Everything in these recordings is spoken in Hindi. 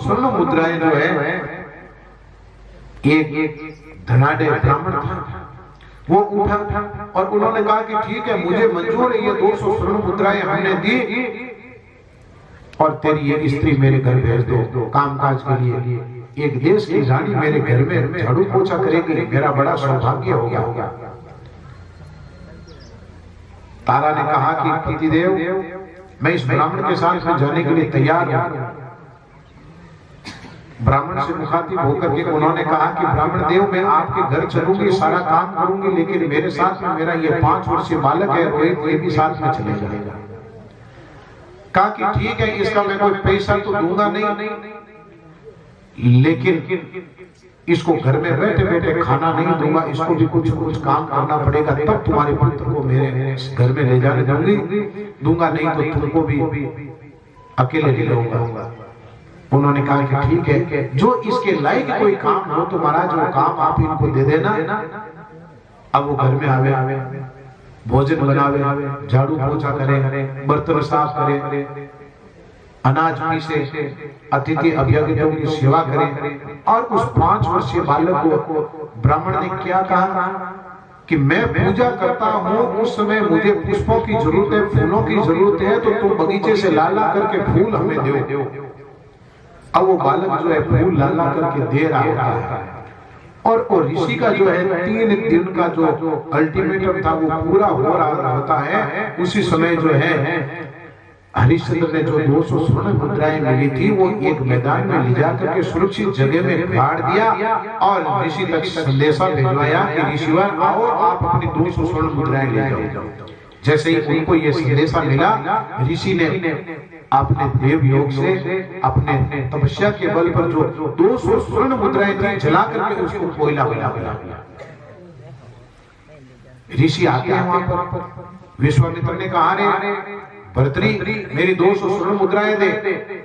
स्वर्ण मुद्राएं जो है, एक धनाढ़ ब्राह्मण था, वो उठा और उन्होंने कहा कि ठीक है, मुझे मंजूर है, ये 200 स्वर्ण मुद्राएं हमने दी और तेरी ये स्त्री मेरे घर भेज दो कामकाज के लिए। एक देश की रानी मेरे घर में झाड़ू पोछा करेगी, मेरा बड़ा सौभाग्य होगा। तारा ने कहा कि पतिदेव, मैं इस ब्राह्मण के साथ में जाने के लिए तैयार हूं। ब्राह्मण से मुखातिब होकर के उन्होंने कहा कि ब्राह्मण देव, मैं आपके घर चलूंगी, सारा काम करूंगी, लेकिन मेरे साथ में मेरा ये 5 वर्षीय बालक है रोहित, ये भी साथ में चले जाएगा। कहा कि ठीक है, इसका मैं कोई पैसा तो दूंगा नहीं, लेकिन इसको घर में बैठे बैठे खाना नहीं दूंगा, इसको भी कुछ काम करना पड़ेगा, तब तुम्हारे पुत्र को मेरे घर में ले जाने दूंगा, नहीं तो तुमको भी अकेले ले जाऊंगा। उन्होंने कहा कि ठीक है, जो इसके लायक कोई काम हो तो महाराज वो काम आप इनको दे देना। अब वो घर में आवे, भोजन बनावे, झाड़ू पोछा करे, बर्तन साफ करे, अनाज पीसे, अतिथि अभ्यागतों की सेवा करें। और उस 5 वर्षीय बालक को ब्राह्मण ने क्या कहा कि मैं पूजा करता हूँ, उस समय मुझे पुष्पों की जरूरत है, फूलों की जरूरत है, तो तुम बगीचे से ला ला करके फूल हमें दो। अब वो बालक जो है फूल ला ला करके दे रहा है और ऋषि का जो है 3 दिन का जो अल्टीमेटम था वो पूरा हो रहा होता है। उसी समय जो है हरिश्चंद्र ने जो 200 स्वर्ण मुद्राएं मिली थी वो एक मैदान में ले जाकर के सुरक्षित जगह में गाड़ दिया और ऋषि तक संदेशा भिजवाया कि ऋषिवर आओ, आप अपनी 200 स्वर्ण मुद्राएं ले जाओ। जैसे ही उनको ये संदेशा मिला, ऋषि ने अपने देव योग से, अपने तपस्या के बल पर जो 200 स्वर्ण मुद्राएं थी जला करके उसको कोयला बना दिया। ऋषि आते हैं वहां पर, विश्वामित्र ने कहा रे भर्तरी, मेरी 200 स्वर्ण मुद्राएं दे।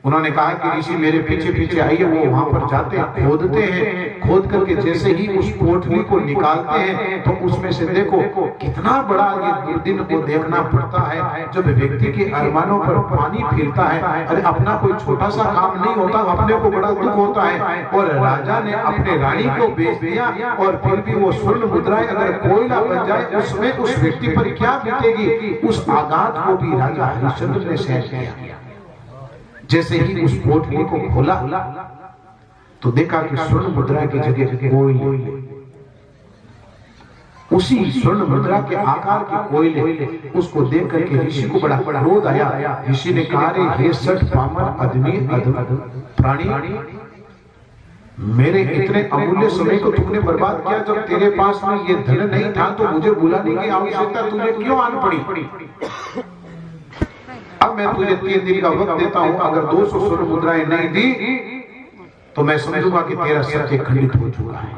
उन्होंने कहा कि ऋषि मेरे पीछे पीछे आइए। वो वहां पर जाते हैं, खोदते हैं, खोद करके जैसे ही उस पोटली को निकालते हैं तो उसमें से देखो कितना बड़ा ये दुर्दिन को देखना पड़ता है जब व्यक्ति के अरमानों पर पानी फिरता है। अरे अपना कोई छोटा सा काम नहीं होता, अपने को बड़ा दुख होता है। और राजा ने अपने रानी को बेच दिया और फिर भी वो स्वर्ण मुद्राएं अगर कोयला बन जाए उसमें उस व्यक्ति पर क्या बीतेगी, उस आघात को भी राजा हरिश्चंद्र ने सहन किया। जैसे ही उस पोटली को खोला तो देखा कि स्वर्ण मुद्रा की जगह कोयले, उसी स्वर्ण मुद्रा के आकार के कोयले, उसको देख करके ऋषि को बड़ा क्रोध आया। ऋषि ने कहा रे हे सठ पामर आदमी प्राणी, मेरे इतने अमूल्य समय को तुमने बर्बाद किया। जब तेरे पास में ये धन नहीं था तो मुझे बुलाने की आवश्यकता तुझे क्यों आन पड़ी? अब मैं तुझे 3 दिन का वक्त देता हूं, अगर 200 स्वर्ण मुद्राएं नहीं दी तो मैं समझूंगा कि तेरा सत्य खंडित हो चुका है।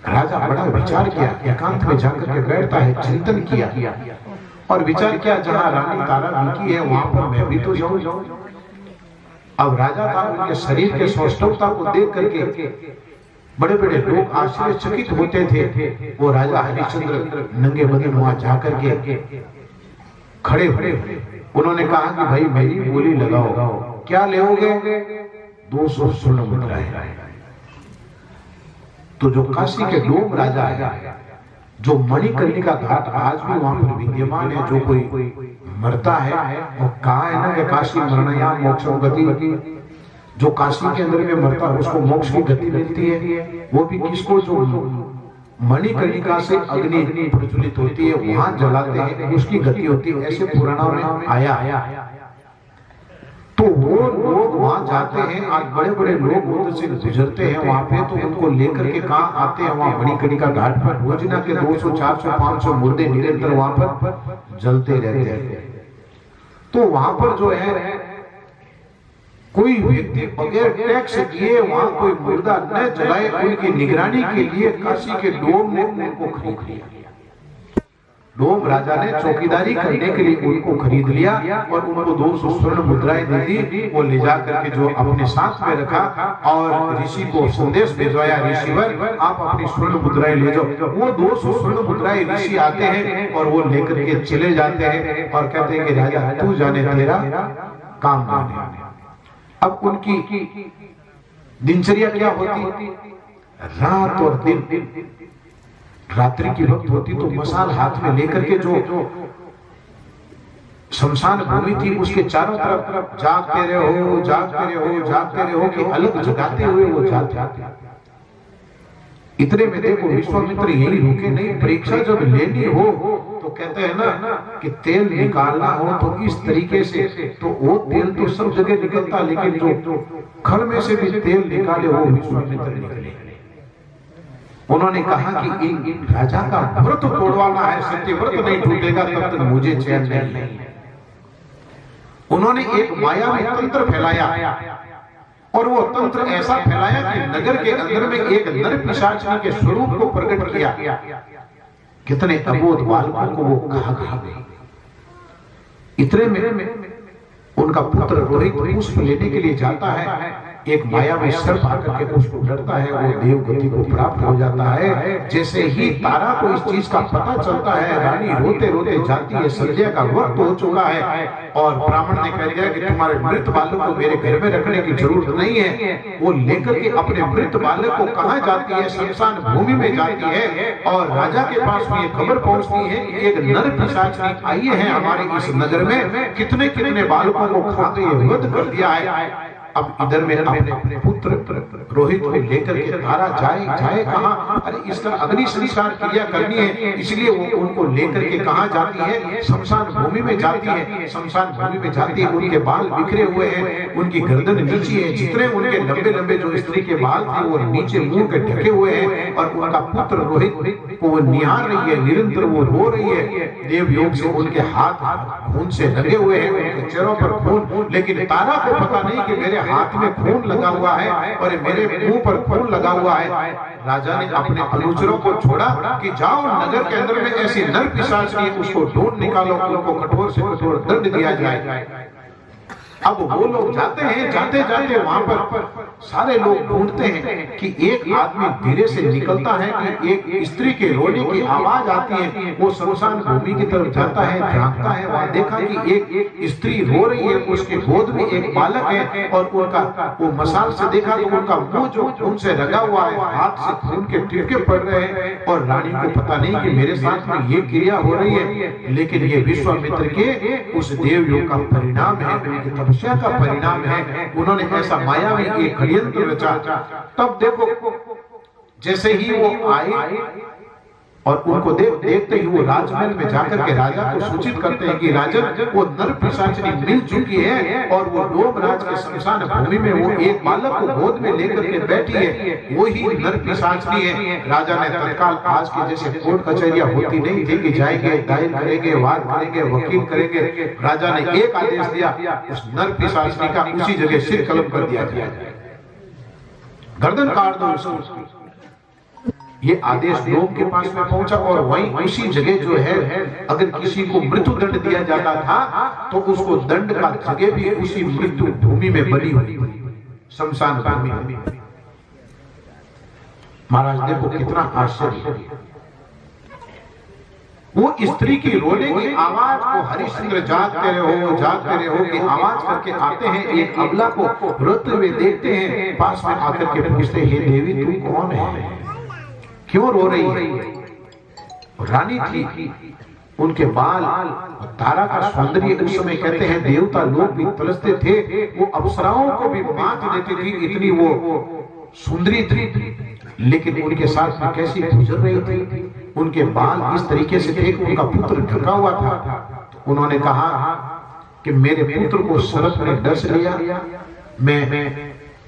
राजा बड़ा विचार किया, एकांत में जाकर के बैठता है, चिंतन किया और विचार किया जहां रानी तारा रुकी है वहां पर मैं भी तो जाऊं। अब राजा था, उनके शरीर के सौष्ठवता को देख करके बड़े बड़े लोग आश्चर्यचकित होते थे। वो राजा हरिश्चंद्र नंगे बदन वहां जाकर के खड़े हुए। उन्होंने कहा कि भाई मेरी बोली लगाओ, क्या लेओगे? 200 स्वर्ण मुद्राएं। तो जो काशी के डोम राजा है, जो मणिकर्णिका घाट आज भी वहां पर विद्यमान है, जो कोई मरता है और कहा है ना कि काशी मरणया मोक्षो गति, जो काशी के अंदर में मरता है उसको मोक्ष की गति मिलती है। वो भी किसको? जो मणिकर्णिका से अग्नि प्रज्वलित होती है, वहां जलाते हैं, उसकी गति होती है। ऐसे पुराणों में आया। तो वो लोग वहां जाते हैं, आज बड़े बड़े लोग उधर से गुजरते हैं वहां पे, तो उनको लेकर के कहां आते हैं? वहां मणिकर्णिका घाट पर रोजाना के 200, 400, 500 मुर्दे निरंतर वहां पर जलते रहते हैं। तो वहां पर जो है कोई व्यक्ति बगैर टैक्स दिए वहां कोई मुर्दा न जलाए, उनकी निगरानी के लिए काशी के डोम ने उनको खरीद लिया। डोम राजा ने चौकीदारी करने के लिए उनको खरीद लिया और उनको 200 स्वर्ण मुद्राएं दे दी। वो ले जा करके जो अपने साथ में रखा और ऋषि को संदेश भिजवाया, ऋषिवर आप अपनी स्वर्ण मुद्राएं ले जाओ। वो 200 स्वर्ण मुद्राएं ऋषि आते हैं और वो लेकर के चले जाते हैं और कहते हैं कि राजा तू जाने तेरा काम जाने। अब उनकी दिनचर्या क्या होती, रात और दिन, रात्रि की वक्त होती तो मशाल हाथ में लेकर के जो शमशान भूमि थी उसके चारों तरफ जागते रहो जागते रहो जागते रहो कि अलग जगाते हुए वो जाते। इतने में देखो विश्वामित्र यही रुके नहीं, परीक्षा जब लेनी हो तो कहते हैं ना कि तेल निकालना हो तो इस तरीके से, तो वो तेल तो सब जगह निकलता, लेकिन जो खल में से भी तेल निकाले वो विश्वामित्र निकले। उन्होंने कहा कि इन राजा का व्रत तोड़वाना है, सत्य व्रत नहीं टूटेगा तब तक मुझे चैन नहीं। उन्होंने एक मायावी तंत्र फैलाया और वो तंत्र ऐसा फैलाया कि नगर के अंदर में एक नर पिशाचनी के स्वरूप को प्रकट किया। कितने अबोध बालकों को वो खा गई। इतने में उनका पुत्र रोहित पुष्प लेने के लिए जाता है, एक मायावी सर्प आकर के उसको डरता है, वो देव गति को प्राप्त हो जाता है। जैसे ही तारा को इस चीज का पता चलता है, रानी रोते रोते जाती है, संध्या का वक्त हो चुका है और ब्राह्मण ने कह दिया कि तुम्हारे मृत बालक को मेरे घर में रखने की जरूरत नहीं है। वो लेकर के अपने मृत बालक को कहाँ जाती है, शमशान भूमि में जाती है और राजा के पास में ये खबर पहुंचती है कि एक नर पिशाचनी आई है हमारे इस नगर में, कितने कितने बालकों को खा के वध कर दिया है। अब इधर में अपने पुत्र रोहित को लेकर के तारा जाए कहां, अरे इसका अग्नि संस्कार क्रिया करनी है, इसलिए वो उनको लेकर के कहां जाती है, शमशान भूमि में जाती है। शमशान भूमि में जाती है, उनके बाल बिखरे हुए हैं, उनकी गर्दन नीची है, जितने उनके लंबे लंबे जो स्त्री के बाल थे वो नीचे मुंह के ढके हुए हैं और उनका पुत्र रोहित को वो निहार रही है, निरंतर वो रो रही है। देव योग से उनके हाथ खून से लगे हुए हैं, उनके चेहरों पर खून, लेकिन तारा को पता नहीं कि मेरे हाथ में खून लगा हुआ है और मेरे मुंह पर खून लगा हुआ है। राजा ने अपने अनुचरों को छोड़ा कि जाओ नगर के अंदर में ऐसी नर पिशाचनी है, उसको ढूंढ निकालो, उनको कठोर से कठोर दंड दिया जाए। अब वो लोग जाते हैं, जाते जाते वहां पर सारे लोग ढूंढते हैं कि एक आदमी धीरे से निकलता है कि एक स्त्री के रोने की आवाज आती है। वो शमशान भूमि की तरफ जाता है, झांकता है, वहां देखा कि एक स्त्री रो रही है, उसके गोद में एक बालक है और उनका वो मसाल से देखा तो उनका मुंह जो उनसे रंगा हुआ है, हाथ से खून के टिपके पड़ रहे हैं और रानी को पता नहीं कि मेरे साथ में ये क्रिया हो रही है, लेकिन ये विश्वामित्र के उस देव योग का परिणाम है, उनकी तपस्या का परिणाम है। उन्होंने ऐसा मायावी एक षड्यंत्र रचा। तब देखो जैसे ही वो आए और उनको देखते ही वो राजमहल में जाकर के राजा को सूचित करते हैं कि राजन वो नर पिशाचनी मिल चुकी है और वो डोमराज के शमशान भूमि में वो एक बालक को गोद में लेकर के बैठी है, वो ही नर पिशाचनी है। राजा ने तत्काल आज के जैसे कोर्ट कचहरियां होती नहीं थी कि जाएंगे, दायर करेंगे, वाद करेंगे, वकील करेंगे, राजा ने एक आदेश दिया, उस नर पिशाचनी का उसी जगह सिर कलम कर दिया जाए, गर्दन काट दो उसकी। ये आदेश लोग के पास में पहुंचा और वहीं उसी जगह जो है अगर किसी को मृत्यु दंड दिया जाता था तो उसको दंड का जगह भी उसी मृत्यु भूमि में बनी हुई, शमशान भूमि। महाराज देखो कितना आश्चर्य, वो स्त्री की रोने की आवाज को हरिश्चंद्र जागते रहो की आवाज करके आते हैं, एक अबला को रोते हुए देखते हैं, पास में आकर के पूछते हैं, हे देवी तू कौन है, क्यों रो रही है? रानी थी, उनके बाल तारा का सौंदर्य उस समय कहते हैं देवता लोग भी तरसते थे, वो अप्सराओं को भी मात देती थी, इतनी वो सुंदरी थी। लेकिन उनके साथ में कैसी गुजर रही थी, उनके बाल इस तरीके से थे कि उनका पुत्र ढका हुआ था। उन्होंने कहा कि मेरे पुत्र को सर्प ने डस लिया, मैं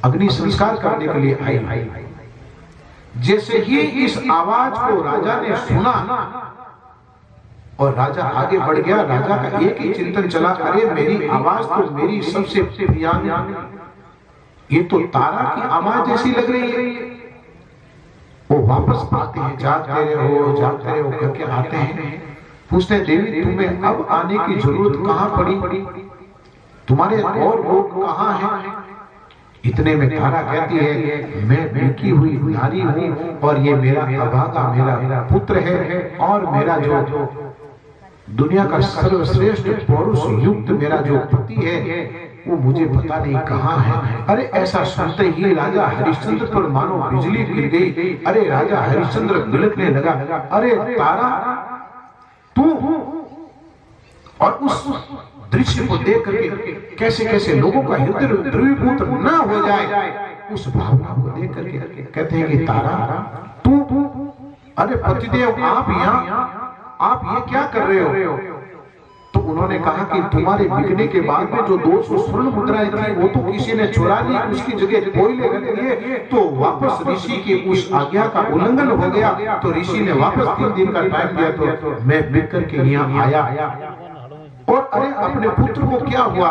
अग्नि संस्कार करने के लिए आई। जैसे ही इस आवाज को राजा ने सुना और राजा आगे बढ़ गया, राजा का एक ही चिंतन चला, अरे मेरी आवाज तो मेरी सबसे प्रियानी, ये तो तारा की आवाज जैसी लग रही है। वो वापस आते हैं, जागते रहो करके आते हैं, पूछते हैं देवी तुम्हें अब आने की जरूरत कहां पड़ी, तुम्हारे और लोग कहां हैं? इतने में तारा कहती है मैं बिकी हुई नारी हूं और ये मेरा अभागा मेरा पुत्र है और मेरा जो दुनिया का सर्वश्रेष्ठ पौरुष युक्त मेरा जो पति है वो मुझे पता नहीं कहाँ है। अरे ऐसा सुनते ही राजा हरिश्चंद्र पर मानो बिजली गिर गई। अरे राजा हरिश्चंद्र बिलखने लगा, अरे तारा तू, और उस दृश्य को देख करके कैसे कैसे लोगों का हृदय द्रवीभूत न हो जाए, उस भावना को देख करके कहते हैं कि तारा तू, अरे पतिदेव आप यहाँ, आप ये क्या कर रहे हो? तो उन्होंने कहा कि तुम्हारे बिकने के बाद में जो 200 स्वर्ण मुद्राएं थी वो तो किसी ने चुरा ली, उसकी जगह कोयले रख दिए, तो वापस ऋषि की उस आज्ञा का उल्लंघन हो गया, तो ऋषि ने वापस 3 दिन का टाइम दिया, तो मैं बिक करके यहाँ आया। और अरे अपने पुत्र को क्या हुआ?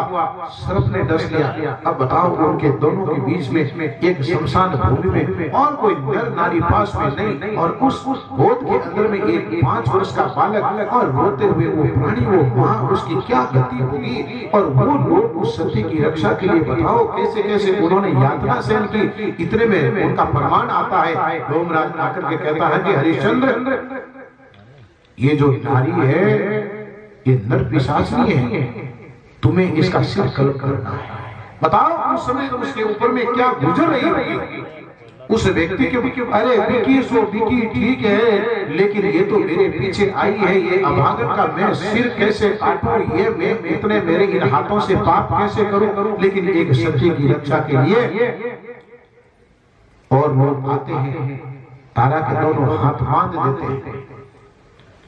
सर्प ने डस लिया। अब बताओ, उनके दोनों के बीच में एक शमशान भूमि में और कोई नर नारी पास में नहीं, और उस गोद के अंदर में एक 5 वर्ष का बालक, और रोते हुए वो प्राणी, वो माँ, उसकी क्या गति होगी? और वो लोग उस सती की रक्षा के लिए बताओ कैसे कैसे उन्होंने यातना सहन की। इतने में उनका फरमान आता है, डोमराज आकर के कहता है कि हरिश्चंद्र, ये जो नारी है ये नर पिशाचनी है, तुम्हें इसका सिर कलम करना है। बताओ उस समय उसके ऊपर में क्या गुजर रही होगी उस व्यक्ति के। अरे बिकी सो बिकी ठीक है, लेकिन ये तो मेरे पीछे आई है, ये अभागन का मैं सिर कैसे काटूं, ये मैं इतने मेरे इन हाथों से पाप कैसे करूं? लेकिन एक सत्य की रक्षा के लिए और लोग आते हैं, तारा के दोनों हाथ बांध देते हैं,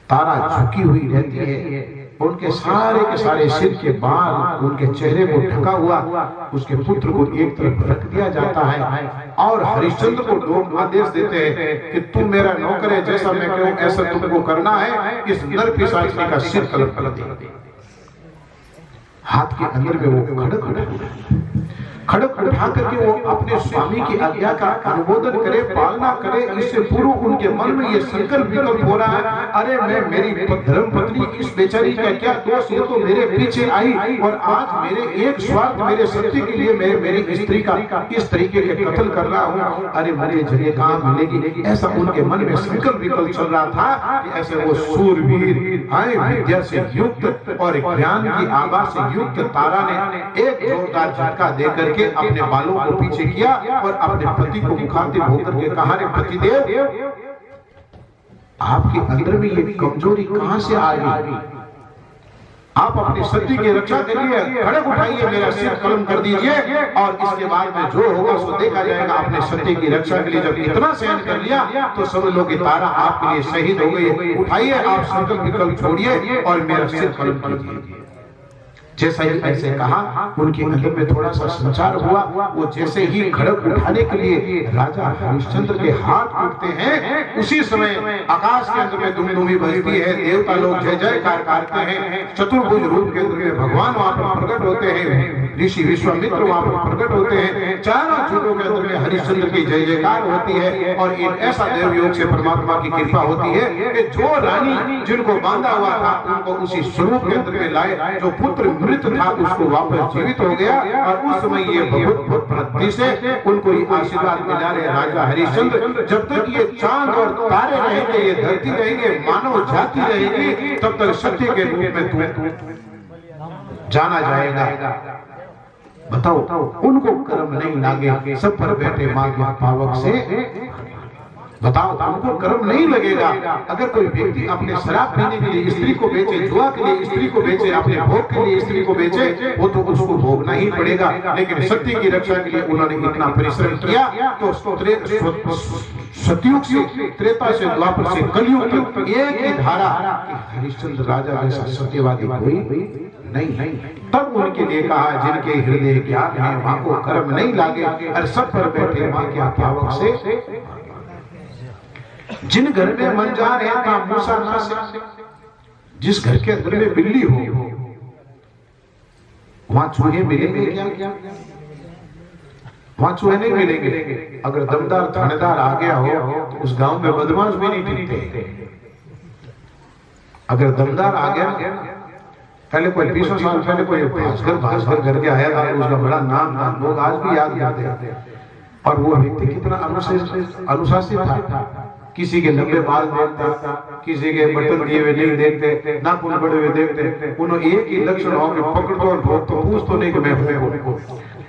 तारा झुकी हुई रहती है, उनके सारे के सारे सिर के बाल, उनके चेहरे को ढका हुआ, उसके पुत्र को एक तरफ रख दिया जाता है, और हरिश्चंद्र को डोम आदेश देते हैं कि तू मेरा नौकर है, जैसा मैं कहूं ऐसा तुमको करना है, इस नर पिशाचनी का सिर कलम कर दे। हाथ के अंदर में वो खड़क उठा करके वो अपने स्वामी की आज्ञा का अनुमोदन करे, पालना करे। इससे पूर्व उनके मन में ये संकल्प विकल्प हो रहा है, अरे मैं मेरी धर्म पत्नी इस बेचारी का क्या दोष, ये तो मेरे पीछे आई, और आज मेरे एक स्वार्थ, मेरे सत्य के लिए मैं मेरी स्त्री का इस तरीके के कत्ल कर रहा हूँ, अरे मुझे जगह कहाँ मिलेगी? ऐसा उनके मन में संकल्प विकल्प चल रहा था कि ऐसे वो सूरवीर आए, विद्या से युक्त और ज्ञान की आभा से युक्त तारा ने एक जोरदार झटका देकर के अपने बालों को पीछे किया और अपने पति को मुखातिब होकर के कहा, रे पतिदेव, आपके अंदर में ये कमजोरी कहां से आ गई? आप अपनी सती की रक्षा के लिए खड़क उठाइए, मेरा सिर कलम कर दीजिए, और इसके बाद में जो होगा सो देखा जाएगा। अपने सती की रक्षा के लिए जब इतना सहन कर लिया तो समझ लो कि तारा आपके लिए शहीद हो गई। उठाइए, आप संकल्प विकल्प छोड़िए और मेरा सिर कलम कर दीजिए। जैसा ही ऐसे कहा, उनके अंदर में थोड़ा सा संचार हुआ। वो जैसे ही खड़क उठाने के लिए राजा हरिश्चंद्र के हाथ उठते हैं, उसी समय आकाश के अंदर में दुमदुमी बजती है, देवता लोग जय जयकार करते हैं, चतुर्भुज रूप के अंदर में भगवान वहां पर प्रकट होते हैं, ऋषि विश्वामित्र वहां पर प्रकट होते हैं, चारों चूड़ों के अंदर में हरिश्चंद्र की जय जयकार होती है। और ऐसा देव योग से परमात्मा की कृपा होती है कि जो रानी जिनको बांधा हुआ था उनको उसी स्वरूप के अंदर में लाए, जो पुत्र मृत था उसको वापस जीवित हो गया, और उस समय ये बहुत प्रति से उनको ये आशीर्वाद मिला रहे राजा हरिश्चंद्र, जब तक ये चांद और तारे रहेंगे, ये धरती रहेंगे, मानव जाति रहेगी, तब तक सत्य के रूप में तू जाना जाएगा। बताओ, उनको कर्म नहीं लागे, सब पर बैठे मां के पावक से। बताओ, उनको कर्म नहीं लगेगा। अगर कोई व्यक्ति अपने शराब पीने के लिए स्त्री को बेचे, जुआ के लिए स्त्री को बेचे, अपने भोग के लिए स्त्री को बेचे, वो तो उसको भोगना ही पड़ेगा। लेकिन सत्य की रक्षा के लिए उन्होंने इतना परिश्रम किया, तो सतयुग से, त्रेता से, द्वापर से, कलयुग तक एक ही धारा, हरिश्चंद्र राजा जैसा सत्यवादी कोई नहीं। तब उनके लिए कहा, जिनके हृदय ज्ञान है वहां को कर्म नहीं लागे, और सब पर बैठे मां के पावक से। जिन घर में मन जा रहे था मूसा ना से, जिस घर के अंदर में बिल्ली हो वहां चूहे मिलेंगे क्या? वहां चूहे नहीं मिलेंगे। अगर दमदार थानेदार आ गया हो तो उस गांव में बदमाश भी नहीं टिकते। अगर दमदार आ गया, पहले कोई 20 साल पहले कोई भास्कर करके आया था, उसका बड़ा नाम था, लोग आज भी याद करते हैं। और वो व्यक्ति कितना अनुशासित था, किसी के लंबे बाल देखता, किसी के बटन दिए हुए नहीं देखते, नाखून बड़े हुए देखते, उन्होंने एक ही लक्षण हो के पकड़ दो और बहुत तो पूछ तो नहीं कि मैं हूँ।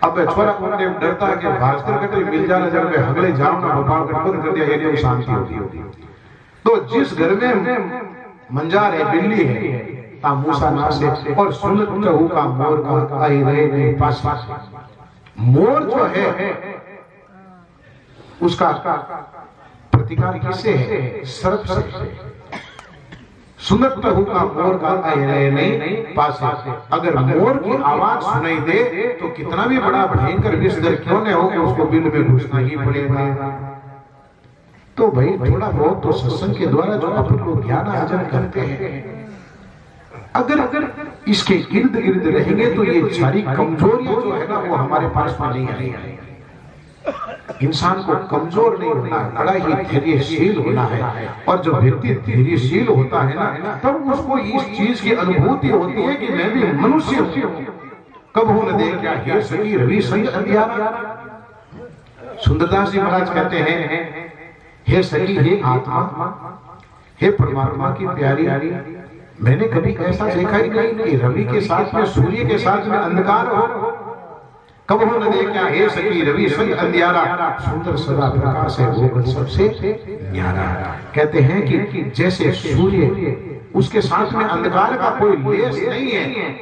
अब छोरा उन्हें डरता है कि भास्कर कटे मिल जाना, जब मैं हगले जाऊं ना भोपाल बंद कर दिया, ये नहीं शांति होगी। तो जिस घर में मंजार है, बिल्ली है, ता मूसा ना से और सुनत कहू का मोर का आई रहे पास। मोर जो है उसका प्रतिकार किससे है? सर्प से। सुनत कहू का मोर का आई रहे नहीं पास। अगर मोर की आवाज सुनाई दे तो कितना भी बड़ा भयंकर विषधर क्यों न हो, उसको बिल में घुसना ही पड़ेगा। तो भाई थोड़ा बहुत तो सत्संग के द्वारा जो अपन लोग ज्ञान अर्जन करते हैं, अगर इसके इर्द गिर्द रहेंगे तो ये सारी कमजोरियां जो है ना वो हमारे पास में नहीं आएगी। इंसान को कमजोर नहीं होना है, बड़ा ही धैर्यशील होना है। और जब व्यक्ति धैर्यशील होता है ना, तब उसको इस चीज की अनुभूति होती है कि मैं भी मनुष्य हूं। कब हो न देखा हे सखी रवि संग अंधियारा। सुंदरदास जी महाराज कहते हैं, हे सखी, हे आत्मा, हे परमात्मा की प्यारी, मैंने कभी ऐसा देखा ही नहीं कि रवि के साथ में सूर्य के साथ में अंधकार हो। कब हो न देखा हे सखी रवि संग अंधियारा, सुंदर सदा प्रकाश है वो सबसे न्यारा। कहते हैं कि जैसे सूर्य, उसके साथ में अंधकार का कोई लेस नहीं है,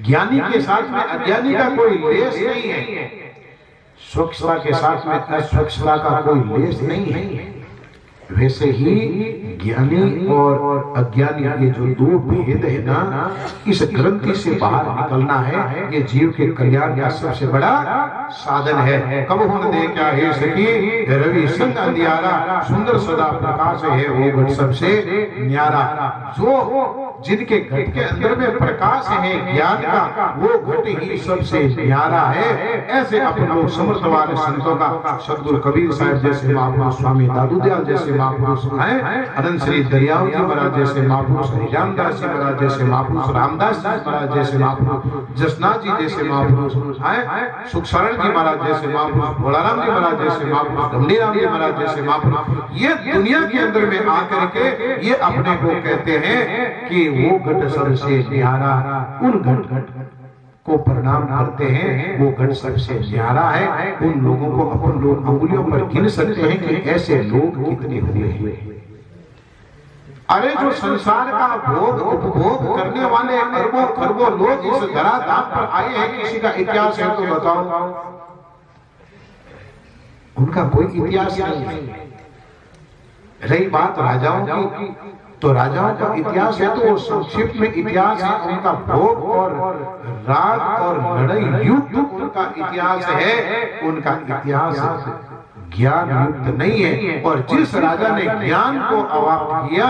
ज्ञानी के साथ में अज्ञानी का कोई लेस नहीं है, स्वच्छता के साथ में अस्वच्छता का कोई लेस नहीं है, वैसे ही ज्ञानी और अज्ञानी ये जो दो भेद है ना, इस ग्रंथि से बाहर निकलना है। ये जीव के कल्याण का सबसे बड़ा साधन है। कब हो न देखा हे सखी रवि संग अंधियारा, सुंदर सदा प्रकाश है वो घट सबसे न्यारा। जो जिनके घट के अंदर में प्रकाश है ज्ञान का, वो घट ही सबसे न्यारा है। ऐसे अपन लोग समर्थ वाले संतों का, सदगुरु कबीर साहब जैसे महापुरुष, स्वामी दादू दयाल जैसे महापुरुष हैं, अनंत श्री दरियाव जी महाराज जैसे महापुरुष, हरिरामदास जी महाराज जैसे महापुरुष, रामदास जी महाराज जैसे महापुरुष, जसनाथ जी जैसे महापुरुष हैं, सुखशरण जी महाराज जैसे महापुरुष, भोलाराम जी महाराज जैसे महापुरुष, गंडीराम जी महाराज जैसे महापुरुष, ये दुनिया के अंदर में आकर के ये अपने को कहते हैं कि वो घट सबसे न्यारा। उन घट को प्रणाम करते हैं, वो घट सबसे न्यारा है। उन लोगों को अपन लोग अंगुलियों पर गिन सकते हैं कि ऐसे लोग कितने हुए हैं। अरे जो संसार का भोग उपभोग करने वाले अरबों खरबों लोग इस धराधाम पर आए हैं, किसी का इतिहास है तो बताओ? उनका कोई इतिहास नहीं है। रही बात राजाओं की, तो राजाओं का इतिहास है तो वो संक्षिप्त में इतिहास है। उनका भोग और राग और लड़ाई युद्ध उनका इतिहास है। उनका इतिहास ज्ञान युक्त नहीं है। और जिस राजा ने ज्ञान को अवाप्त किया,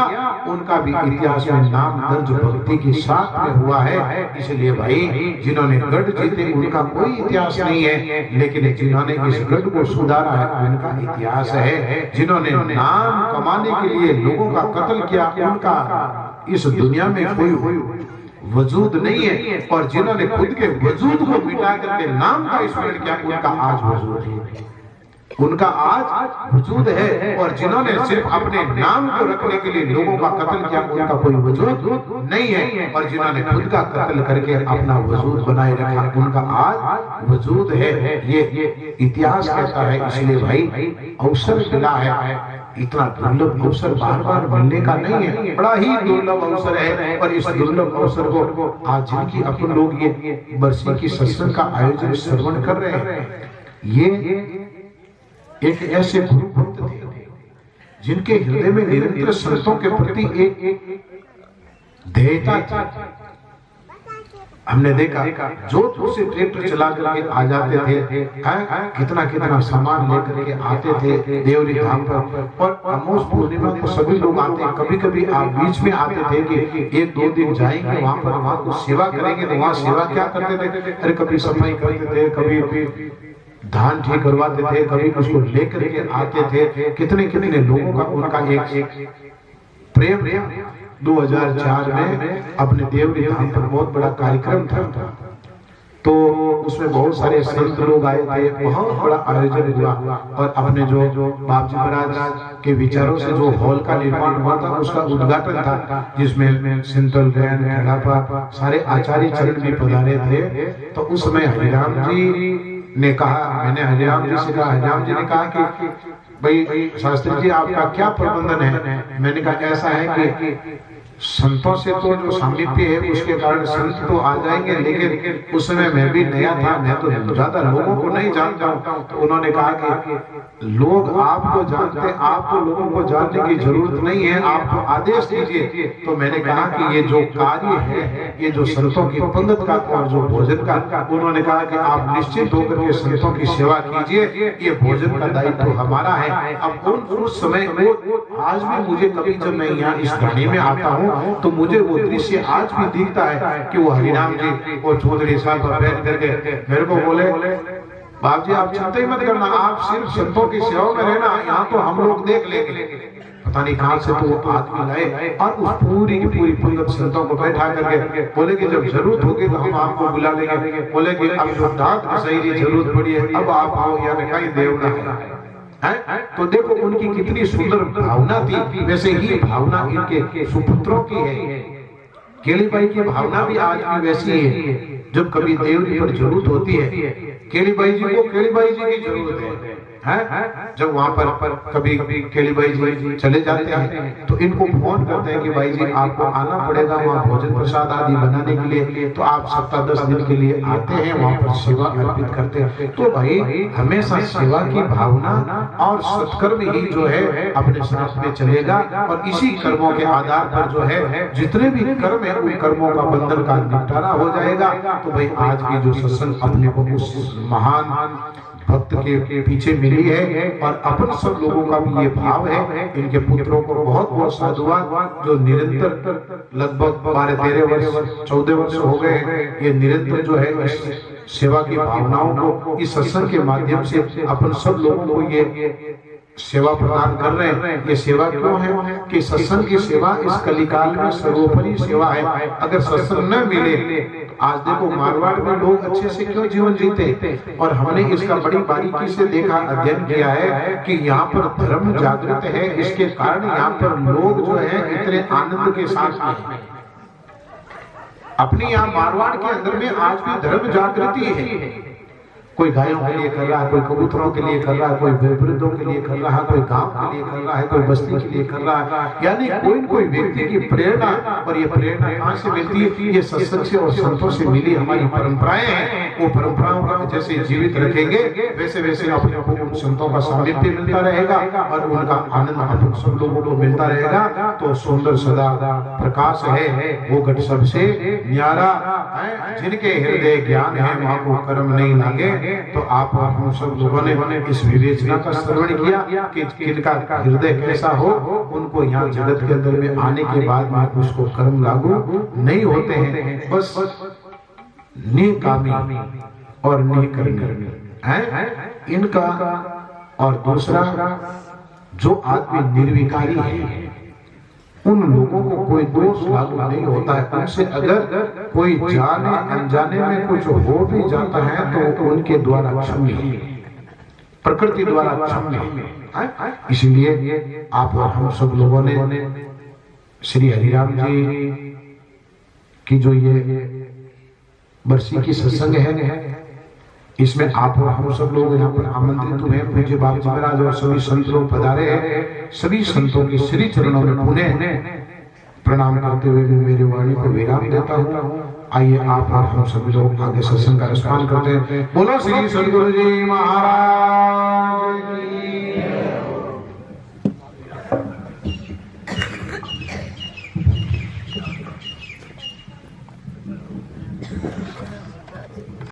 उनका भी इतिहास में नाम दर्ज भक्ति के साथ में हुआ है। इसलिए भाई जिन्होंने गढ़ जीते उनका कोई इतिहास नहीं है, लेकिन जिन्होंने इस गढ़ को सुधारा है उनका इतिहास है। जिन्होंने नाम कमाने के लिए लोगों का कत्ल किया, उनका इस दुनिया में कोई वजूद नहीं है। और जिन्होंने खुद के वजूद को मिटा करके नाम का स्मरण किया, उनका आज वजूद है, उनका आज वजूद है। और जिन्होंने सिर्फ अपने नाम को रखने के लिए लोगों का कत्ल किया, उनका कोई वजूद नहीं है। और जिन्होंने खुद का कत्ल करके अपना वजूद बनाए रखा, उनका आज वजूद है। ये इतिहास कहता है। इसलिए भाई अवसर मिला है, इतना दुर्लभ अवसर बार बार मिलने का नहीं है, बड़ा ही दुर्लभ अवसर है। और इस दुर्लभ अवसर को आज जिनकी अपन लोग ये बरसी की सत्संग का आयोजन श्रवण कर रहे हैं, ये एक ऐसे गुरु भक्त थे जिनके हृदय में निरंतर संतों के प्रति एक ध्येयता थी। हमने देखा जोधपुर से ट्रैक्टर चला करके आ जाते थे, कितना कितना सामान लेकर के आते थे देवरी धाम पर। और अमोस पूर्णिमा को सभी लोग आते हैं। कभी कभी आप बीच में आते थे कि एक दो दिन जाएंगे वहां पर, वहां कुछ सेवा करेंगे। तो वहां सेवा क्या करते थे? अरे कभी सफाई करते थे, कभी धान ठीक करवाते थे, कभी उसको लेकर के आते थे। कितने कितने लोगों का उनका एक प्रेम। 2004 में अपने देवरी धाम पर बहुत बड़ा कार्यक्रम था। तो उसमें बहुत सारे संत लोग आए थे, बहुत बड़ा आयोजन हुआ और अपने जो बाप जी महाराज के विचारों से जो हॉल का निर्माण हुआ था उसका उद्घाटन था, जिसमें सिंतल बहन खेड़ापा सारे आचार्य चरण भी पधारे थे। तो उसमें हरिराम जी ने कहा, मैंने हरिराम जी से कहा, हरिराम जी ने कहा कि भाई शास्त्री जी आपका क्या प्रबंधन है? मैंने कहा ऐसा है कि संतों से तो जो सामिप्य है उसके कारण संत तो आ जाएंगे, लेकिन उस समय मैं भी नया था, मैं तो ज्यादा लोगों को नहीं जानता हूँ। तो उन्होंने कहा कि लोग आपको जानते हैं, आपको लोगों को जानने की जरूरत नहीं है, आप आदेश दीजिए। तो मैंने कहा कि ये जो कार्य है, ये जो संतों की पंगत का और जो भोजन का, उन्होंने कहा कि आप निश्चित होकर के संतों की सेवा कीजिए, ये भोजन का दायित्व हमारा है। अब उस समय आज भी मुझे कभी जब मैं यहाँ इस गाड़ी में आता हूँ तो मुझे वो दृश्य आज भी दिखता है कि वो हरिराम जी और चौधरी साहब बैठ करके मेरे को बोले, बाप जी आप चिंता ही मत करना, आप सिर्फ संतों की सेवा में रहना, यहाँ तो हम लोग देख लेंगे। पता नहीं कहां से तो वो आदमी लाए और उस पूरी की पूरी पंगत संतों को बैठा करके बोले कि जब जरूरत होगी तो हम आपको बुला लेंगे। बोले कि अब जो दांत घसाई की जरूरत पड़ी है अब आप आओ, या कहीं देवना है। तो देखो उनकी कितनी सुंदर भावना थी, वैसे ही भावना इनके सुपुत्रों की है। केलीबाई की भावना भी आज भी वैसी है, जब कभी देवरी पर जरूरत होती है केलीबाई जी को केलीबाई जी की जरूरत है। जब वहां पर कभी केलीबाई जी चले जाते हैं तो इनको फोन करते हैं कि भाई जी आपको आना पड़ेगा वहाँ भोजन प्रसाद आदि बनाने के लिए। तो आप 7-10 दिन के लिए आते हैं, वहाँ पर सेवा अर्पित करते हैं। तो भाई हमेशा सेवा की भावना और सत्कर्म ही जो है अपने साथ में चलेगा और इसी कर्मों के आधार पर जो है जितने भी कर्म है उन कर्मों का बंधन का निपटारा हो जाएगा। तो भाई आज की जो सत्संग अपने को उस महान भक्त के पीछे मिली है और अपन सब लोगों का भी ये भाव है। इनके पुत्रों को बहुत बहुत साधुवाद जो निरंतर लगभग 12-13 वर्ष 14 वर्ष हो गए, ये निरंतर जो है इस सेवा की भावनाओं को इस सत्संग के माध्यम से अपन सब लोगों को ये सेवा प्रदान कर रहे हैं। ये सेवा क्यों है कि सत्संग की सेवा इस कलिकाल में सर्वोपरि सेवा है। अगर सत्संग न मिले आज देखो मारवाड़ में लोग अच्छे से क्यों जीवन जीते, और हमने इसका बड़ी बारीकी से देखा, अध्ययन किया है कि यहाँ पर धर्म जागृत है, इसके कारण यहाँ पर लोग जो है इतने आनंद के साथ हैं। अपनी यहाँ मारवाड़ के अंदर में आज भी धर्म जागृति है। कोई गायों के लिए कर रहा है, कोई कबूतरों के लिए कर रहा है, कोई वृद्धों के लिए कर रहा है, कोई गांव के लिए कर रहा है, कोई बस्ती के लिए कर रहा है। यानी कोई न कोई व्यक्ति की प्रेरणा, और ये प्रेरणा कहाँ से मिलती है? ये सत्संग से और संतों से मिली हमारी परंपराएं हैं। वो परंपराओं का जैसे जीवित रखेंगे वैसे वैसे अपने को उन संतों का सानिध्य मिलता रहेगा और उनका आनंद हम सब लोगों को मिलता रहेगा। तो सुंदर सदा प्रकाश है वो घट सबसे न्यारा, जिनके हृदय ज्ञान है वहाँ को कर्म नहीं लागे। तो आप हम सब लोगों ने इस विवेचना का श्रवण किया कि किनका हृदय कैसा हो, उनको यहाँ जगत के अंदर में आने के बाद में उसको कर्म लागू नहीं होते हैं, बस निकामी और निकर्मी है इनका। और दूसरा जो आदमी निर्विकारी है उन लोगों को कोई दोष लागू नहीं होता है। उनसे अगर कोई जाने अनजाने में कुछ हो भी जाता है तो उनके द्वारा क्षम्य, प्रकृति द्वारा क्षम्य। इसलिए आप और हम सब लोगों ने श्री हरिराम जी की जो ये बरसी की सत्संग है, इसमें आप और हम सब लोग यहाँ पर आमंत्रित हुए। पूज्य बाप जी महाराज और सभी संत लोग पधारे हैं। सभी संतों के श्री चरणों में पुनः प्रणाम करते हुए मैं मेरी वाणी को विराम देता हूँ। आइए आप और हम सभी लोग आगे सत्संग का रसपान करते हैं। बोलो श्री सद्गुरु जी महाराज।